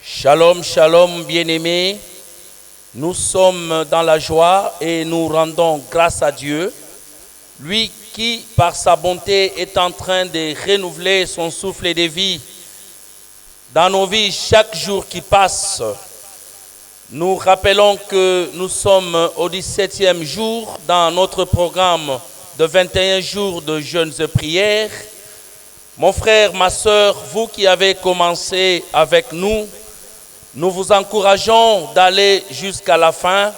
Shalom, shalom, bien-aimés. Nous sommes dans la joie et nous rendons grâce à Dieu, lui qui, par sa bonté, est en train de renouveler son souffle de vie dans nos vies chaque jour qui passe. Nous rappelons que nous sommes au 17e jour dans notre programme de 21 jours de jeûnes et prières. Mon frère, ma soeur, vous qui avez commencé avec nous, nous vous encourageons d'aller jusqu'à la fin,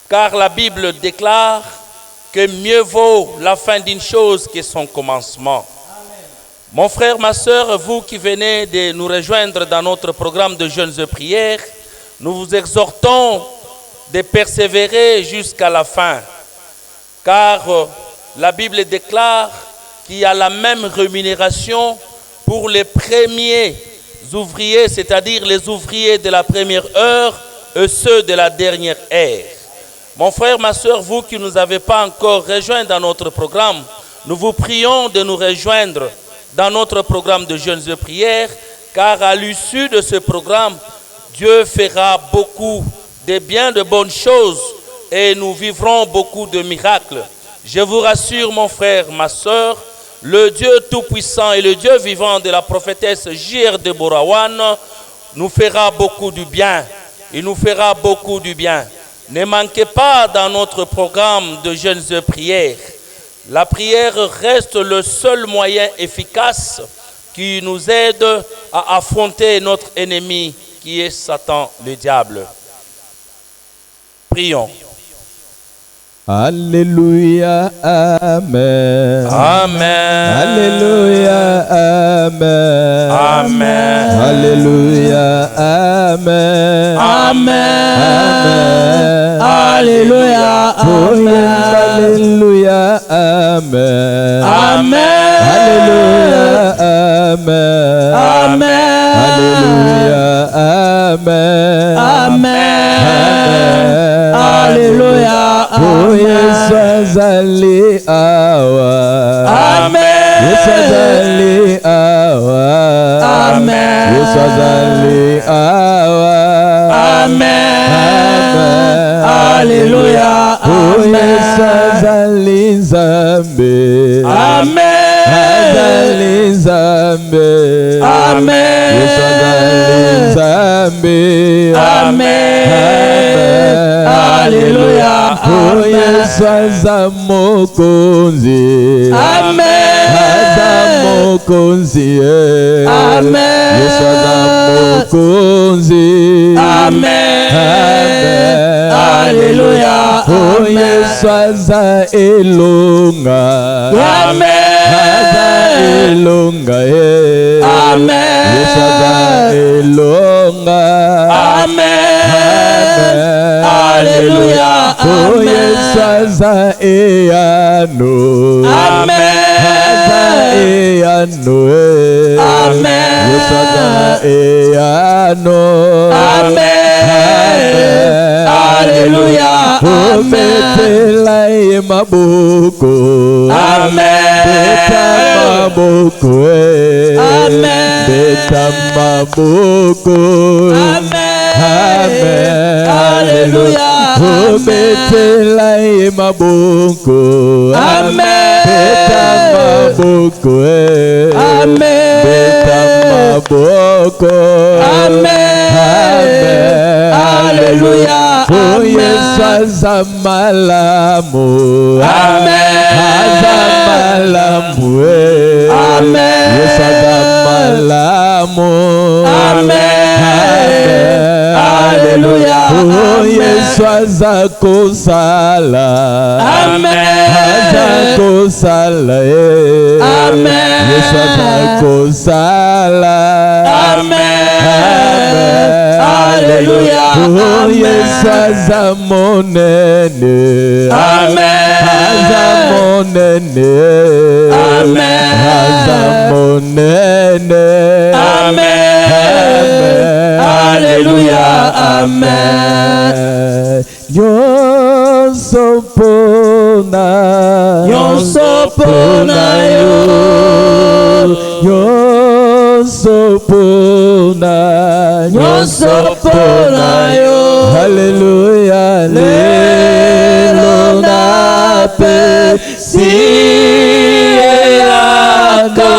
car la Bible déclare que mieux vaut la fin d'une chose que son commencement. Amen. Mon frère, ma soeur, vous qui venez de nous rejoindre dans notre programme de jeûnes et prières, nous vous exhortons de persévérer jusqu'à la fin, car la Bible déclare qu'il y a la même rémunération pour les premiers ouvriers, c'est-à-dire les ouvriers de la première heure et ceux de la dernière heure. Mon frère, ma soeur, vous qui ne nous avez pas encore rejoints dans notre programme, nous vous prions de nous rejoindre dans notre programme de jeûnes et prières, car à l'issue de ce programme, Dieu fera beaucoup de bien, de bonnes choses et nous vivrons beaucoup de miracles. Je vous rassure, mon frère, ma soeur, le Dieu tout-puissant et le Dieu vivant de la prophétesse J.R. Deborah Wan nous fera beaucoup du bien. Il nous fera beaucoup du bien. Ne manquez pas dans notre programme de jeûnes et prières. La prière reste le seul moyen efficace qui nous aide à affronter notre ennemi qui est Satan, le diable. Prions. Alléluia, Amen. Amen. Alléluia, Amen. Amen. Alléluia, Amen. Amen. Amen. Alléluia, Amen. Alléluia, Amen. Amen. Alléluia, Amen. Amen. Alléluia, Amen. Amen. Alléluia, Oh, yes, azali awa. Amen. Yes, azali awa. Amen. Yes, azali awa. Amen. Amen. Alléluia, Oh, yes, Amen. azali zambe. Amen. Azali zambe. Amen. Yes, azali zambe. Amen. Alléluia, Oh, yes, azamokonzi. Amen. Azamokonzi. Amen. Yes, azamokonzi. Amen. Amen. Alléluia, Oh, yes, aza elonga. Amen. Aza elonga. Amen. Yes, aza elonga. Amen. Amen. Alléluia, Oh, yes, aza eano. Amen. Aza eano. Amen. Yes, aza eano. Amen. Alléluia, Oh, Amen. metela ye maboko. Amen. Beta maboko. Amen. Beta maboko. Amen. Amen. Alléluia, Oh, Amen. betela ye maboko. Amen. Beta maboko. Amen. Beta maboko. Amen. Amen. Alléluia, Oh, Amen. yes, azamalamu. Amen. Azamalamu. Amen. Yes, azamalamu. Amen. Amen. Alléluia, Oh, Amen. yes, azakosala. Amen. Azakosala. Amen. Yes, azakosala. Amen. Amen. Alléluia, Oh, Amen. yes, azamonene. Amen. Azamonene. Amen. Azamonene. Amen. Alléluia, Amen. Nyonso mpona. Nyonso mpona yo. Nyonso mpona. nyonso pona yo. Alléluia, Lelo napesi elaka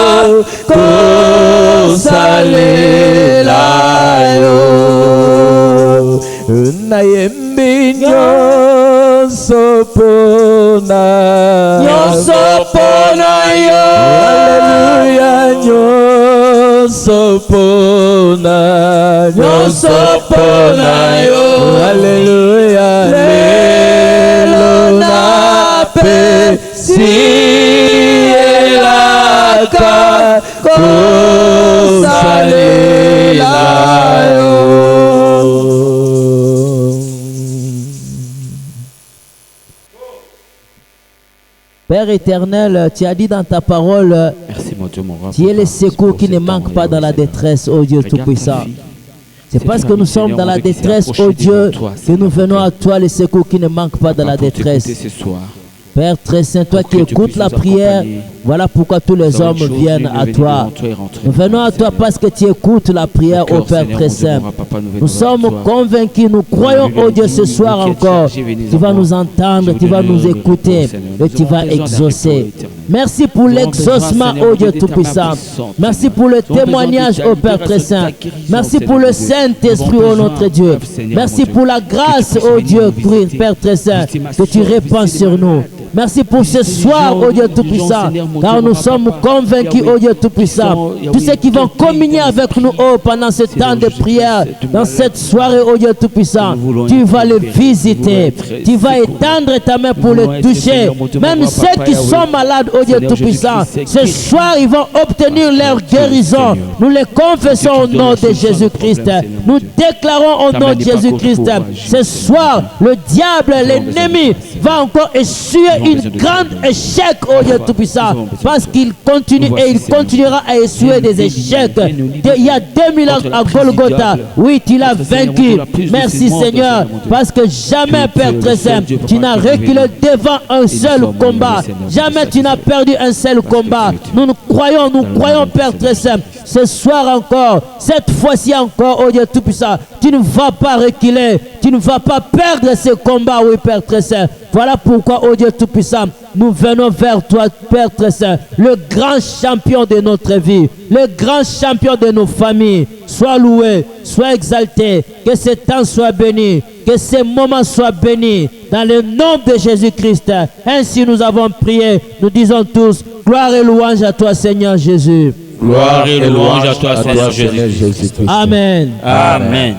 kosalela yo. nayembi nyonso pona yo. Alléluia, nyonso pona yo. Alléluia, Lelo napesi elaka kosalela yo. Père éternel, tu as dit dans ta parole, Merci mon Dieu, mon roi. tu es le secours qui ne manque pas dans la détresse, ô Dieu Tout-Puissant. C'est parce que nous sommes dans la détresse, ô Dieu, que nous venons à toi, le secours qui ne manque pas dans la détresse. Ce soir. Père très saint, toi qui écoutes la prière, voilà pourquoi tous les hommes viennent à toi. Nous venons à toi parce que tu écoutes la prière, ô Père très saint. Nous sommes convaincus, nous croyons, ô Dieu, ce soir encore. Tu vas nous entendre, tu vas nous écouter et tu vas exaucer. Merci pour l'exaucement, ô Dieu Tout-Puissant. Merci pour le témoignage, ô Père très saint. Merci pour le Saint-Esprit, ô notre Dieu. Merci pour la grâce, ô Dieu, Père très saint, que tu répands sur nous. Merci pour ce soir, ô Dieu Tout-Puissant, car nous sommes convaincus, ô Dieu Tout-Puissant. Tous ceux qui vont communier avec nous, oh, pendant ce temps de prière, dans cette soirée, ô Dieu Tout-Puissant, tu vas les visiter. Tu vas étendre ta main pour les toucher. Même ceux qui sont malades, ô Dieu Tout-Puissant, ce soir, ils vont obtenir leur guérison. Nous les confessons au nom de Jésus-Christ. Nous déclarons au nom de Jésus-Christ. Ce soir, le diable, l'ennemi, va encore essuyer une grande échec, oh Dieu Tout-Puissant, parce qu'il continue et il continuera à essuyer des échecs. Il y a 2000 ans à Golgotha, oui, tu l'as vaincu. Merci Seigneur, parce que jamais, Père très saint, tu n'as reculé devant un seul combat. Jamais tu n'as perdu un seul combat. Nous croyons, Père très saint, ce soir encore, cette fois-ci encore, oh Dieu Tout-Puissant, tu ne vas pas reculer, tu ne vas pas perdre ce combat, oui, Père très saint. Voilà pourquoi, oh Dieu Tout-Puissant, nous venons vers toi, Père très saint, le grand champion de notre vie, le grand champion de nos familles. Sois loué, sois exalté, que ce temps soit béni, que ces moments soient bénis, dans le nom de Jésus-Christ. Ainsi nous avons prié, nous disons tous, gloire et louange à toi, Seigneur Jésus. Gloire et louange à toi, Seigneur Jésus. Amen. Amen.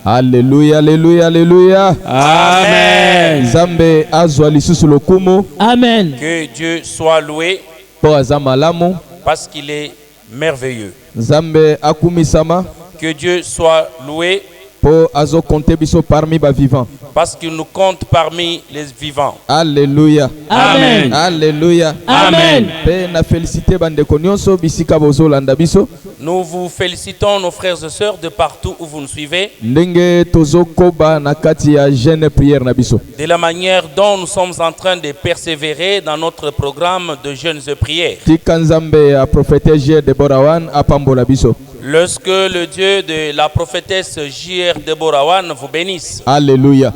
Alléluia, alléluia, alléluia. Amen. Nzambe azwa lisusu lokumu. Amen. Que Dieu soit loué Po aza malamu. parce qu'il est merveilleux. Nzambe akumisama. Que Dieu soit loué Po azo compter biso parmi ba vivants. parce qu'il nous compte parmi les vivants. Alléluia. Amen. Alléluia. Amen. Pe na félicité bandeko nyonso bisika bozolanda biso. Nous vous félicitons, nos frères et sœurs, de partout où vous nous suivez, Ndenge tozo koba na kati ya jeune prière na biso. de la manière dont nous sommes en train de persévérer dans notre programme de jeûnes et prières. Tika Nzambe a prophétesse Deborah Wan apambola biso. Lorsque le Dieu de la prophétesse J.R. Deborah Wan vous bénisse. Alléluia.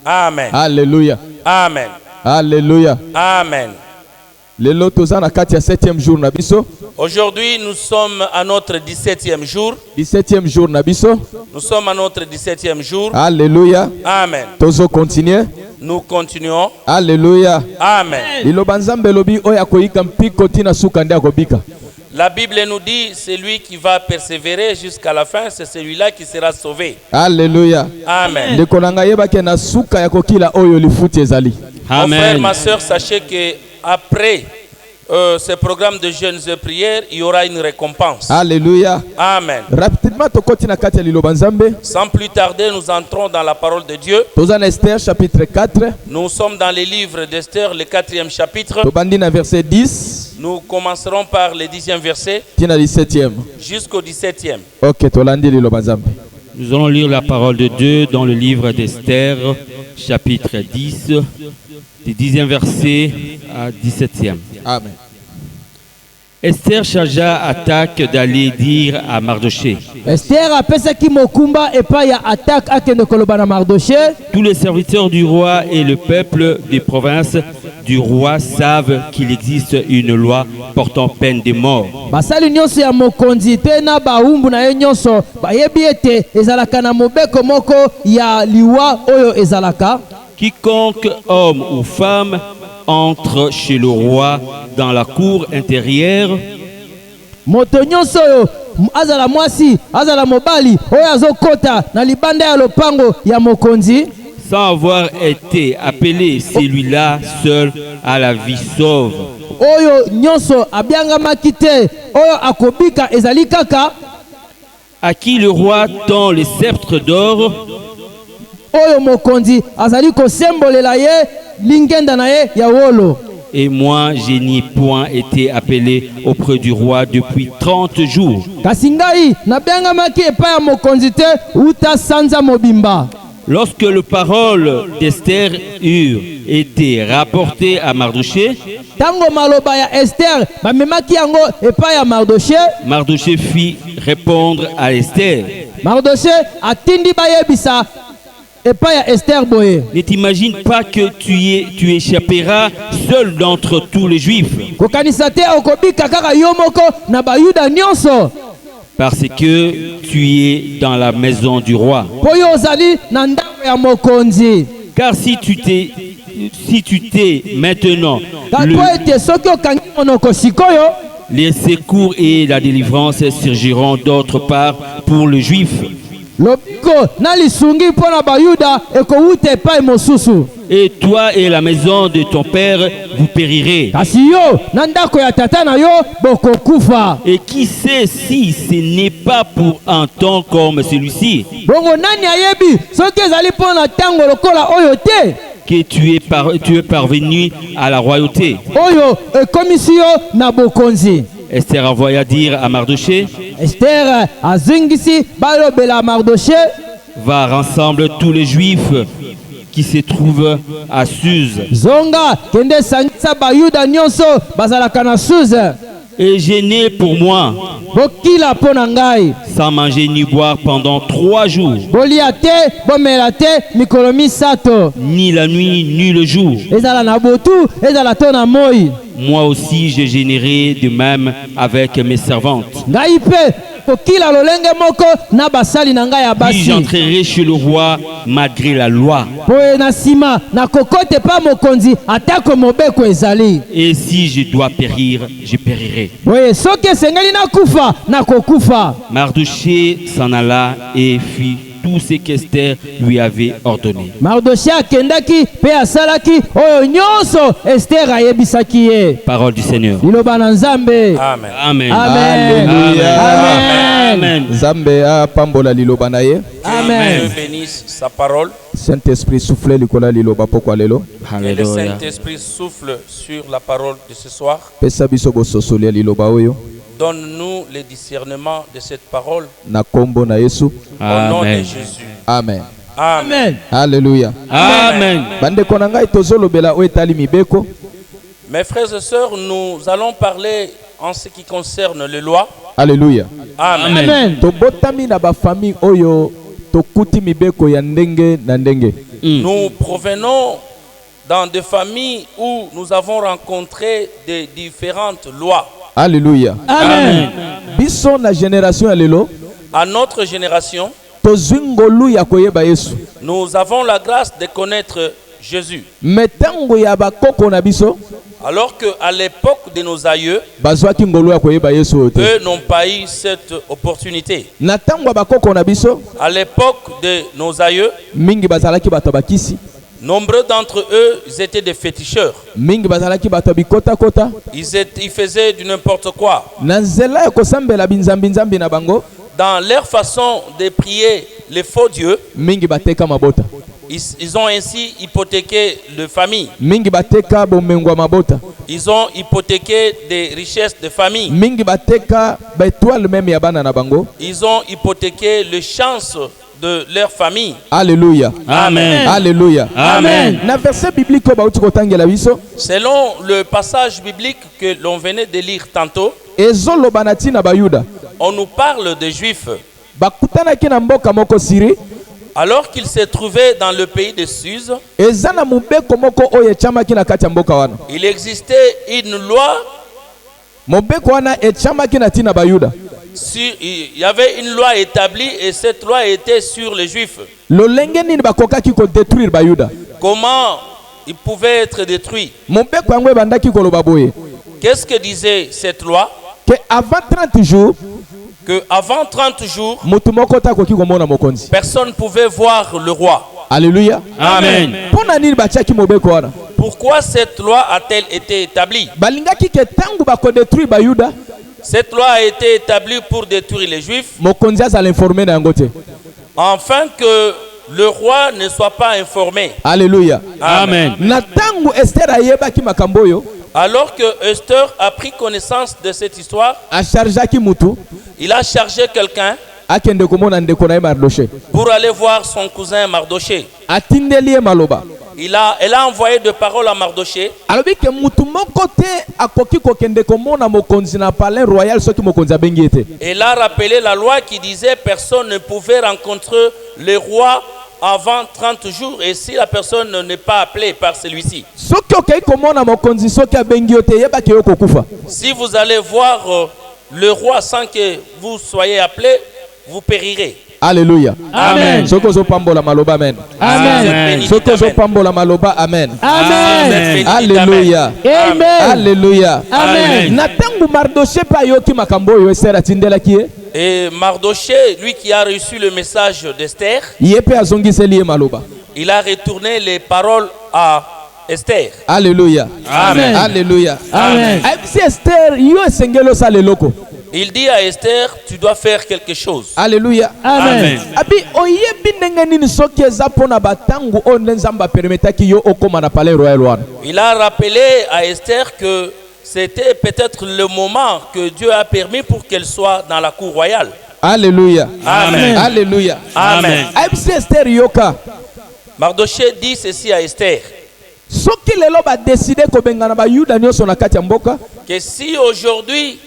Amen. Alléluia. Amen. Alléluia. Amen. Lelo toza na kati ya 7e jour na biso. Aujourd'hui, nous sommes à notre 17e jour. 17e jour na biso. Nous sommes à notre 17e jour. Alléluia. Amen. Tozo continuer. Nous continuons. Alléluia. Amen. Liloba Nzambe lobi oya koyika mpiko tina suka nde akobika. La Bible nous dit, celui qui va persévérer jusqu'à la fin, c'est celui-là qui sera sauvé. Alléluia. Amen. Ndeko na ngai yebake na suka ya kokila oyo lifuti ezali. Mon frère, ma soeur, sachez que après ce programme de jeûnes et prières, il y aura une récompense. Alléluia. Amen. Rapidement tokoti na kati ya Liloba Nzambe. Sans plus tarder, nous entrons dans la parole de Dieu. Toza na Esther chapitre 4. Nous sommes dans les livres d'Esther, le 4e chapitre. Tobandi na verset 10. Nous commencerons par le 10e verset Tina 17e. jusqu'au 17e. Ok, tolandi Liloba Nzambe. Nous allons lire la parole de Dieu dans le livre d'Esther, chapitre 10, du 10e verset à 17e. Amen. Esther chargea Attaque d'aller dire à Mardoché. Esther apesaki mokumba epai ya Attaque akende koloba na Mardoché. Tous les serviteurs du roi et le peuple des provinces du roi savent qu'il existe une loi portant peine de mort. Basali nyonso ya mokonzi pe na baumbu na ye nyonso bayebi ete ezalaka na mobeko moko ya liwa oyo ezalaka. Quiconque homme ou femme entre chez le roi dans la cour intérieure Moto nyonso oyo azala mwasi azala mobali oyo azokota na libanda ya lopango ya mokonzi sans avoir été appelé, celui-là seul a la vie sauve. oyo nyonso abiangamaki te oyo akobika ezali kaka À qui le roi tend le sceptre d'or, oyo mokonzi azali kosembolela ye lingenda na ye ya wolo. et moi je n'ai point été appelé auprès du roi depuis 30 jours. Kasi ngai nabiangamaki epai ya mokonzi te uta sanza mobimba. Lorsque les paroles d'Esther eurent été rapportées à Mardoché, Tango maloba ya Esther bamemaki yango epai ya Mardoché. Mardoché fit répondre à Esther. Mardoché atindi bayebisa epai ya Esther boye. Ne t'imagine pas que tu échapperas seul d'entre tous les Juifs, Kokanisa te okobika kaka yo moko na bayuda nyonso. parce que tu es dans la maison du roi. Po yo ozali na ndako ya mokonzi. Car si tu t'es maintenant Kako ete soki okangi monoko sikoyo les secours et la délivrance surgiront d'autre part pour le juif. lobiko na lisungi mpo na bayuda ekowuta epai mosusu. Et toi et la maison de ton père, vous périrez. Kasi yo na ndako ya tata na yo bokokufa. Et qui sait si ce n'est pas pour un temps comme celui-ci Bongo nani ayebi soki ezali mpo na ntango lokola oyo te que tu es parvenu à la royauté. oyo ekomisi yo na bokonzi. Esther envoya dire à Mardoché, Esther azingisi balobela Mardoché va rassemble tous les juifs qui se trouvent à Suse zonga kende sangisa bayuda nyonso bazalaka na Suze. et jeûner pour moi, Bokila mpo na ngai sans manger ni boire pendant 3 jours, bolia te bomela te mikolo misato ni la nuit ni le jour. ezala na butu ezala to na moi. Moi aussi je gênerai de même avec mes servantes. Ngai mpe kokila lolenge moko na basali na ngai ya Puis basi. j'entrerai chez le roi malgré la loi. Boye na nsima nakokote pa mokonzi atako mobeko ezali. Et si je dois périr, je périrai. Boye soki esengeli nakufa nakokufa. Mardoché s'en alla et fit tout ce qu'Esther lui avait ordonné. Mardoché akendaki pe asalaki oyo nyonso Esther ayebisaki ye. Parole du Seigneur. Liloba na Nzambe. Amen. Amen. Amen. Alléluia. Amen. Amen. Nzambe apambola liloba na ye. Amen. Dieu bénisse sa parole. Saint-Esprit souffle likola liloba pokwa lelo. Et le Alléluia. Saint-Esprit souffle sur la parole de ce soir. Pesa biso bososoli ya liloba oyo Donne-nous le discernement de cette parole na kombo na Yesu. au nom de Amen. Jésus. Amen. Amen. Amen. Alléluia. Amen. Bandeko na ngai tozolobela oyo etali mibeko. Mes frères et sœurs, nous allons parler en ce qui concerne les lois. Alléluia. Amen. Amen. Amen. Tobotami na bafamille oyo tokuti mibeko ya ndenge na ndenge. Nous provenons dans des familles où nous avons rencontré des différentes lois. Alléluia. Amen. Biso na génération ya lelo À notre génération, tozwi ngolu ya koyeba Yesu. nous avons la grâce de connaître Jésus. Me ntango ya bakoko na biso Alors qu'à l'époque de nos aïeux, bazwaki ngolu ya koyeba Yesu oyo te. eux n'ont pas eu cette opportunité. Na ntango ya bakoko na biso À l'époque de nos aïeux, mingi bazalaki bato ya bakisi, nombreux d'entre eux, ils étaient des féticheurs. mingi bazalaki bato ya bikotakota. Ils faisaient du n'importe quoi. Na nzela ya kosambela binzambi na bango Dans leur façon de prier les faux dieux, mingi bateka mabota, ils ont ainsi hypothéqué les familles. mingi bateka bomengo ya mabota, Ils ont hypothéqué des richesses de famille. mingi bateka baetoile meme ya bana na bango, Ils ont hypothéqué les chances de leur famille. Alléluia. Amen. Alléluia. Amen. Na verset biblique ko bauti kotangela biso Selon le passage biblique que l'on venait de lire tantôt, ezoloba na tina bayuda on nous parle des Juifs. bakutanaki na mboka moko Syrie Alors qu'ils se trouvaient dans le pays de Suse, eza na mobeko moko oyo echamaki na kati ya mboka wana. il existait une loi. Mobeko wana echamaki na tina bayuda. Il y avait une loi établie et cette loi était sur les Juifs. Lolenge nini bakokaki ko détruire bayuda. Comment ils pouvaient être détruits? Mobeko yango ebandaki koloba boye Qu'est-ce que disait cette loi? que avant 30 jours Que avant 30 jours, mutu moko takoki komona mokonzi. personne ne pouvait voir le roi. Alléluia. Amen. Pona nini batiaki mobeko wana? Pourquoi cette loi a-t-elle été établie? Balingaki ke tangu bako détruire bayuda Cette loi a été établie pour détruire les Juifs, mokonzi azala informé na yango te. afin que le roi ne soit pas informé. Alléluia. Amen. Na tangu Esther ayebaki makambo oyo Alors que Esther a pris connaissance de cette histoire, achargeaki mutu il a chargé quelqu'un akende komona ndeko na ye Mardoché. pour aller voir son cousin Mardoché. Atindeli ye maloba. Elle a envoyé de paroles à Mardoché. Alobi ke mutu moko te akoki kokende komona mokonzi na palais royal soki mokonzi abengi ete. Elle a rappelé la loi qui disait personne ne pouvait rencontrer le roi avant 30 jours et si la personne n'est pas appelée par celui-ci. Soki okei komona mokonzi soki abengi ete yebaki yo kokufa. Si vous allez voir le roi sans que vous soyez appelé, vous périrez. Alléluia. Amen. Soko zo pambola maloba amen. Amen. Soko zo pambola maloba amen. Amen. Alléluia. Amen. Alléluia. Amen. Na tangu Mardoché pa yoki makambo oyo Esther atindelaki ye. Et Mardoché, lui qui a reçu le message d'Esther, Ye pe azongiseli ye maloba. il a retourné les paroles à Esther. Alléluia. Amen. Alléluia. Amen. Ayebisi Esther yo esengeli osala eloko. Il dit à Esther, tu dois faire quelque chose. Alléluia. Amen. Abi oyebi ndenge nini soki eza mpona batangu oyo nde Nzambe apermetaki yo okoma na palais royal wana. Il a rappelé à Esther que c'était peut-être le moment que Dieu a permis pour qu'elle soit dans la cour royale. Alléluia. Amen. Alléluia. Amen. Ayebisi Esther yoka Mardoché dit ceci à Esther, soki lelo badeside kobengana bayuda nyonso na kati ya mboka que si aujourd'hui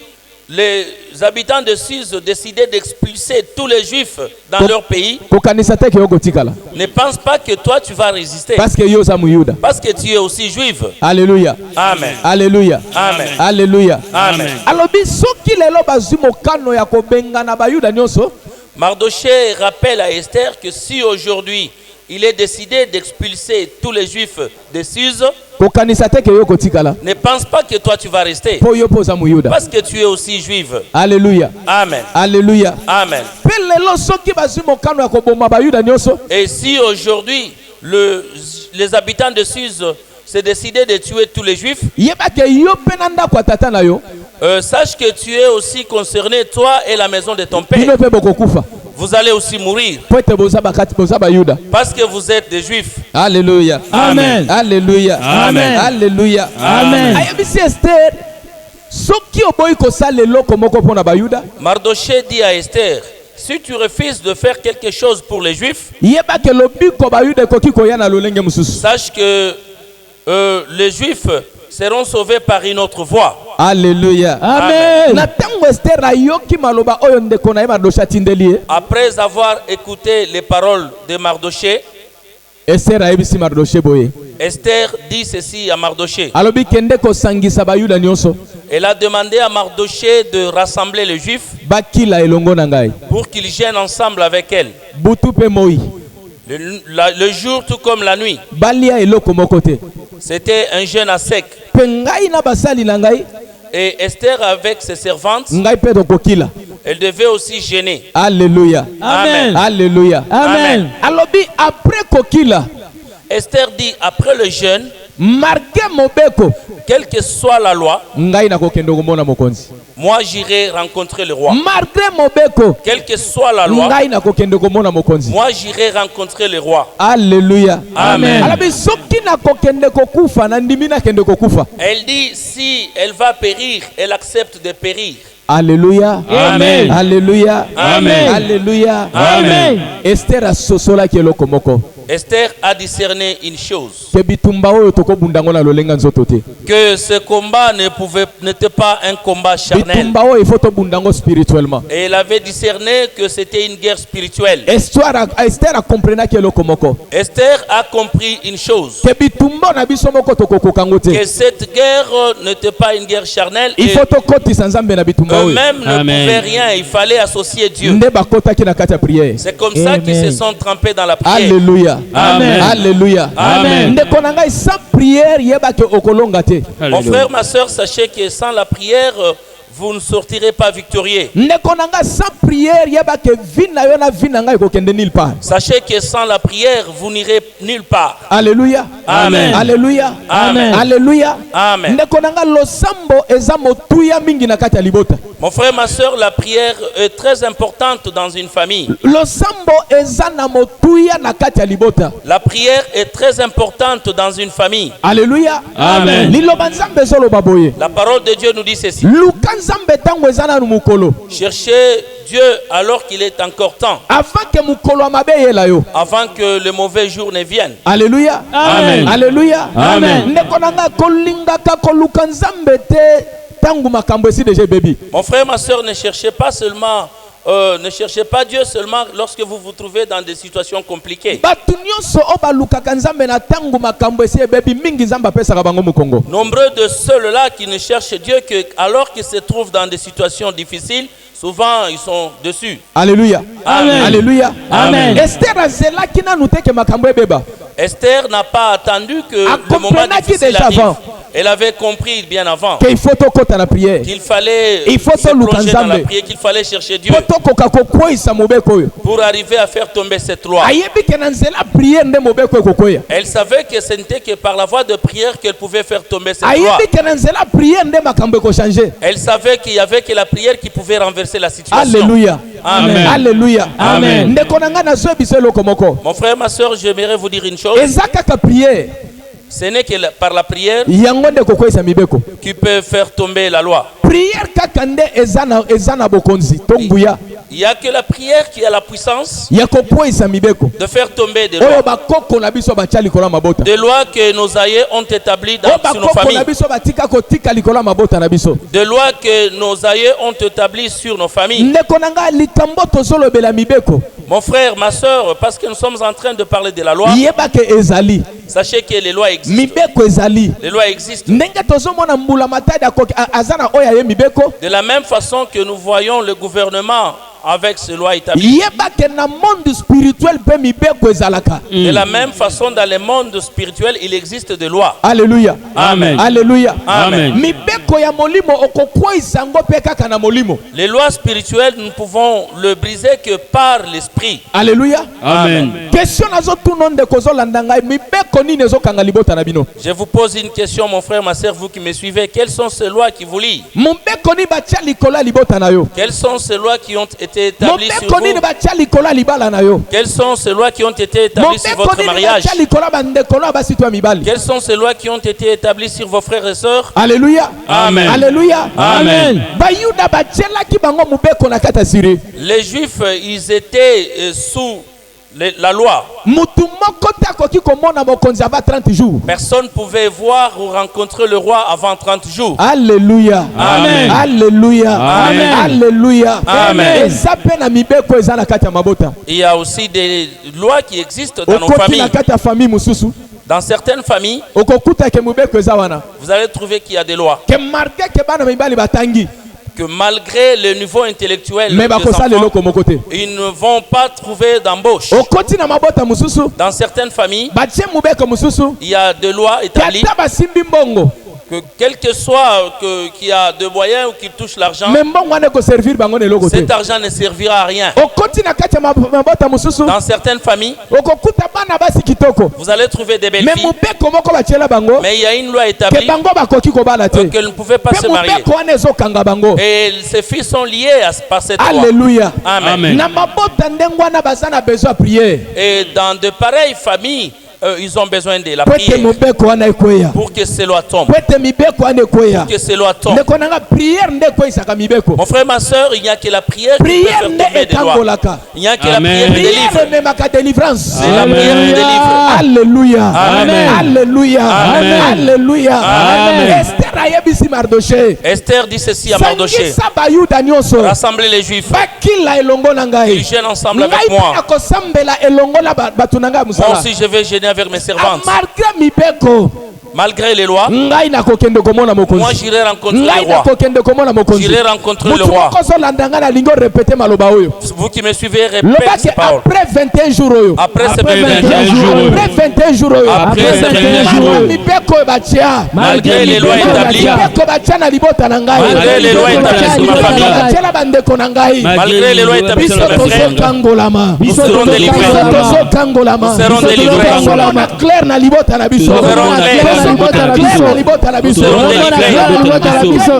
les habitants de Suse décidaient d'expulser tous les Juifs dans leur pays, kokanisa te ke yo kotikala ne pense pas que toi tu vas résister. parce que yo oza muyuda. Parce que tu es aussi juif. Alléluia. Amen. Alléluia. Amen. Alléluia. Amen. alobi soki lelo bazwi mokano ya kobengana bayuda nyonso Mardoché rappelle à Esther que si aujourd'hui il est décidé d'expulser tous les Juifs de Suse, kokanisa te ke yo kotikala ne pense pas que toi tu vas rester. po yo mpo oza muyuda. Parce que tu es aussi juif. Alléluia. Amen. Alléluia. Amen. Pe lelo soki bazwi mokano ya koboma bayuda nyonso Et si aujourd'hui les habitants de Suse se décidaient de tuer tous les Juifs, yeba ke yo mpe na ndako ya tata na yo sache que tu es aussi concerné, toi et la maison de ton bino père. mpe bokokufa Vous allez aussi mourir po ete boza bakati boza bayuda. parce que vous êtes des Juifs. Alléluia. Amen. Alléluia. Amen. Alléluia. Amen. Ayebisi Esther soki oboyi kosala eloko moko mpona bayuda Mardoché dit à Esther, si tu refuses de faire quelque chose pour les Juifs, yeba ke lobiko bayuda ekoki koya na lolenge mosusu. sache que les Juifs seront sauvés par une autre voie. Alléluia. Amen. Na tango Esther ayoki maloba oyo ndeko na ye Mardoché atindeli ye, Après avoir écouté les paroles de Mardoché, Esther ayebisi Mardoché boye Esther dit ceci à Mardoché. alobi kende kosangisa bayuda nyonso Elle a demandé à Mardoché de rassembler les Juifs bakila elongo na ngai pour qu'ils gênent ensemble avec elle. butu mpe moi Le jour tout comme la nuit. balia eloko moko te C'était un jeûne à sec. mpe ngai na basali na ngai Et Esther avec ses servantes, ngai mpe tokokila. elle devait aussi gêner. Alléluia. Amen. Alléluia. Amen. alobi après kokila Esther dit, après le jeûne, marke mobeko quelle que soit la loi, ngai nakokende komona mokonzi. moi j'irai rencontrer le roi. Marke mobeko Quelle que soit la loi, ngai nakokende komona mokonzi. moi j'irai rencontrer le roi. Alléluia. Amen. alobi soki nakokende kokufa na ndimi nakende kokufa Elle dit, si elle va périr, elle accepte de périr. Alléluia. Amen. Alléluia. Amen. Alléluia. Amen. Esther a sosola ki eloko moko. Esther a discerné une chose, Ke bitumba oyo tokobundango na lolenga nzoto te. que ce combat n'était pas un combat charnel. Bitumba oyo ifo tobundango spirituellement. Et elle avait discerné que c'était une guerre spirituelle. Esther a comprena ki eloko moko. Esther a compris une chose, Ke bitumba na biso moko tokokokango te. que cette guerre n'était pas une guerre charnelle et Ifo tokotisa nzambe na bitumba oyo. eux-mêmes ne Amen. pouvaient rien, il fallait associer Dieu. Nde bakotaki na kati ya prière. C'est comme ça qu'ils se sont trempés dans la prière. Alléluia. Amen. Alléluia. Amen. Ndeko na ngai sans prière yeba ke okolonga te. Mon frère, ma soeur, sachez que sans la prière, vous ne sortirez pas victorieux. Ndeko na ngai sans prière yeba ke vie na yo na vie na ngai ekokende nulle part. Sachez que sans la prière, vous n'irez nulle part. Alléluia. Amen. Alléluia. Amen. Alléluia. Amen. Ndeko na ngai losambo eza motuya mingi na kati ya libota. Mon frère, ma soeur, la prière est très importante dans une famille. Losambo eza na motuya na kati ya libota. La prière est très importante dans une famille. Alléluia. Amen. Liloba nzambe ezoloba boye. La parole de Dieu nous dit ceci. Luka nzambe tango eza na mukolo. Cherchez Dieu alors qu'il est encore temps, Avant que mukolo ya mabe yela yo. avant que le mauvais jour ne vienne. Alléluia. Amen. Alléluia. Amen. Ndeko na ngai kolingaka koluka nzambe te tangu makambo esi deja bebi. Mon frère, ma soeur, ne cherchez pas Dieu seulement lorsque vous vous trouvez dans des situations compliquées. Batu nyonso o balukaka nzambe na tangu makambo esi bebi mingi nzambe apesaka bango mukongo. Nombreux de ceux-là qui ne cherchent Dieu que alors qu'ils se trouvent dans des situations difficiles, souvent ils sont dessus. Alléluia. Amen. Alléluia. Amen. Esther azelaki nanu te ke makambo ebeba. Esther n'a pas attendu que le moment difficile déjà arrive. avant. Elle avait compris bien avant Ke il faut tokota na prière. qu'il fallait Il faut se se plonger dans la Nzambe. prière, qu'il fallait chercher Dieu Po tokoka kokweyisa mobeko oyo. pour arriver à faire tomber cette loi. Ayebi ke na nzela prière nde mobeko ekokweya. Elle savait que ce n'était que par la voie de prière qu'elle pouvait faire tomber cette loi. Ayebi ke na nzela prière nde makambo ekochange. Elle savait qu'il n'y avait que la prière qui pouvait renverser la situation. Alléluia. Amen. Alléluia. Amen. Ndeko na ngai nazo biso eloko moko. Mon frère, ma soeur, j'aimerais vous dire une chose. Eza kaka prière. Ce n'est que par la prière Yango nde kokweyisa mibeko. qui peut faire tomber la loi. Prière kaka nde eza na bokonzi to nguya Il n'y a que la prière qui a la puissance ya kokweyisa mibeko. de faire tomber des Oyo lois. bakoko na biso batya likolo ya mabota. Des lois que nos aïeux ont établies Oyo sur nos bakoko familles. na biso batika kotika likolo ya mabota na biso. Des lois que nos aïeux ont établies sur nos familles. Ndeko na ngai likambo tozolobela mibeko. Mon frère, ma soeur, parce que nous sommes en train de parler de la loi, Yeba ke ezali. sachez que les lois existent. Mibeko ezali. Les lois existent. Ndenge tozomona mbula matadi akoki azana oyo ye mibeko. De la même façon que nous voyons le gouvernement avec ces lois établies. Yeba ke na monde spirituel pe mibeko ezalaka. De la même façon, dans le monde spirituel, il existe des lois. Alléluia. Amen. Alléluia. Amen. Mibeko ya molimo okokweyisa ngo pe kaka na molimo. Les lois spirituelles, nous ne pouvons le briser que par l'esprit. Alléluia. Amen. Question nazo tuno nde kozolanda ngai mibeko nini ezokanga libota na bino. Je vous pose une question, mon frère, ma soeur, vous qui me suivez. Quelles sont ces lois qui vous lient? Mobeko ni batya likolo ya libota na yo. Quelles sont ces lois qui ont été établies sur Mobeko nini vous? batya likolo ya libala na yo. Quelles sont ces lois qui ont été établies sur Mobeko votre nini mariage? batya likolo ya bandeko na basi to ya mibali. Quelles sont ces lois qui ont été établies sur vos frères et sœurs? Alléluia. Amen. Alléluia. Amen. Bayuda batyelaki bango mobeko na kati ya Syrie. Les Juifs, ils étaient sous la loi. Mutu moko te akoki komona mokonzi ava 30 jours. Personne ne pouvait voir ou rencontrer le roi avant 30 jours. Alléluia. Amen. Alléluia. Amen. Alléluia. Amen. Eza pe na mibeko eza na kati ya mabota. Il y a aussi des lois qui existent dans nos Okoti familles. na kati ya famille mususu. Dans certaines familles, Okokuta ke mobeko eza wana. vous allez trouver qu'il y a des lois. Ke marke ke bana mibali batangi. Que malgré le niveau intellectuel Mais des bakosala enfants, eloko moko te. ils ne vont pas trouver d'embauche. Okoti na mabota mususu. Dans certaines familles, Batie mobeko mususu. il y a des lois établies Kata basimbi mbongo. que quel que soit qu'il y a de moyens ou qu'il touche l'argent, Mais mbongo wana ko servir bango na eloko te. cet argent ne servira à rien. Okoti na kati ya mabota mususu. Dans certaines familles, Okokuta bana basi kitoko. vous allez trouver des belles Mais filles, mobeko moko batiela bango. mais il y a une loi Ke établie bango bakoki kobala te. qu'elles ne pouvaient pas Pe se marier. mobeko wana ezokanga bango. Et ces filles sont liées par cette loi. Alléluia. Amen. Amen. Na mabota ndenge wana baza na besoin ya prière. Et dans de pareilles familles, ils ont besoin de la po ete prière mobeko wana ekweya, pour que cela tombe. po ete mibeko wana ekweya. Pour que cela tombe. ndeko nanga prière nde ekweyisaka mibeko. Mon frère, ma soeur, il n'y a que la prière qui peut prière faire nde tomber des lois. etangolaka. Il n'y a que la Amen. prière qui prière délivre. ememaka délivrance. C'est la prière qui délivre. Alléluia. Amen. Alléluia. Amen. Alléluia. Amen. Esther ayebisi Mardoché. Esther dit ceci à Mardoché. sangisa bayuda nyonso Rassemblez les Juifs. bakila elongo na Ils ngai. gênent ensemble ngai avec mpe moi. nakosambela elongo na bato na ngai ya Moi mosala. aussi, je vais gêner avec mes servantes. malgré mibeko Malgré les lois, ngai nakokende komona moi mokonzi. j'irai rencontrer le ngai roi. nakokende komona mokonzi. J'irai rencontrer le motu roi. moko ozolanda ngai nalingi orepete maloba oyo. Vous qui me suivez, répétez lobaki ces paroles. après 21 jours oyo. Après ces 21 jours. Après 21 jours oyo. Après 21 jours. mibeko oyo batia. Malgré les lois établies, mibeko batia na libota na ngai. Malgré les lois établies sur ma famille. batia na bandeko na ngai. malgré les lois établies biso sur mes frères, tozokangolama. nous serons délivrés. tozokangolama. Nous serons délivrés. tozomona clair na libota na biso. Nous serons clairs. tozomona clair na libota na biso. Nous serons délivrés.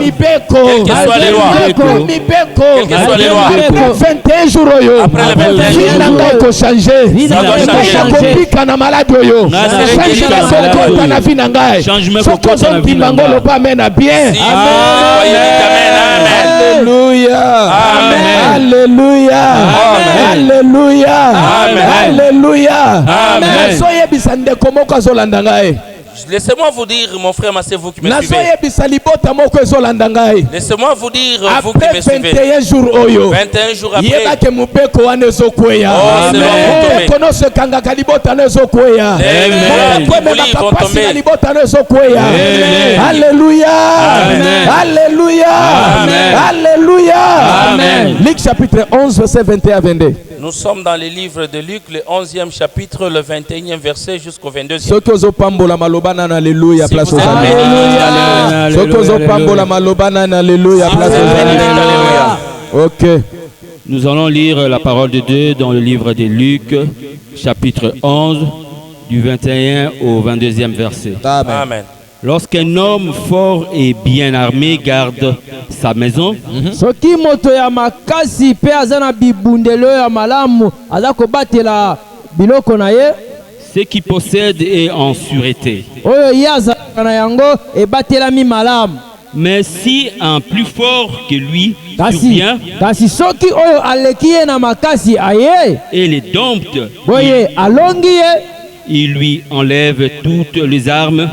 mibeko. Quelles que soient les lois. mibeko. Quelles que soient les lois. Après 21 jours oyo. Après les 21 vie na jours. ngai ekochange. Ça doit changer. ekokopika na maladi oyo. changement ekokota na vie na ngai. Changement soki ekokota na vie na ozondima ngai. ngolo pa amen na bien. Si vous voyez, dites Amen, Amen. Alléluia. Amen. Alléluia. Amen. Alléluia. Amen. Alléluia. Amen. nazoyebisa ndeko moko azolanda ngai. Laissez-moi vous dire, mon frère, ma soeur, vous qui me suivez. nazoyebisa libota moko ezolanda ngai. Laissez-moi vous dire, vous qui après me suivez. 21 jours oyo. 21 jours après, yebake mobeko wana ezokweya. Oh, c'est bon, mobeko nyonso ekangaka libota na ezokweya. Amen. mobeko Les ememaka vont mpasi na tomber. libota na ezokweya. Amen. Alléluia. Amen. Alléluia. Amen. Alléluia. Amen. Luc chapitre 11 verset 21 à 22. nous sommes dans le livre de Luc, le 11e chapitre, le 21e verset jusqu'au 22e. soki ozopambola maloba nani alléluia Si place vous êtes ozali. Alléluia. soki ozopambola maloba nani alléluia Si place vous êtes béni, dites ozali. Alléluia. Ok. Nous allons lire la parole de Dieu dans le livre de Luc, chapitre 11, du 21 au 22e verset. Amen. Amen. Lorsqu'un homme fort et bien armé garde sa maison, soki moto ya makasi mpe aza na bibundelo ya malamu aza kobatela biloko na ye ce qui possède est en sûreté. oyo ye azalaka na yango ebatelami malamu. Mais si un plus fort que lui kasi, survient kasi soki oyo aleki ye na makasi aye et les dompte, boye alongi ye il lui enlève toutes les armes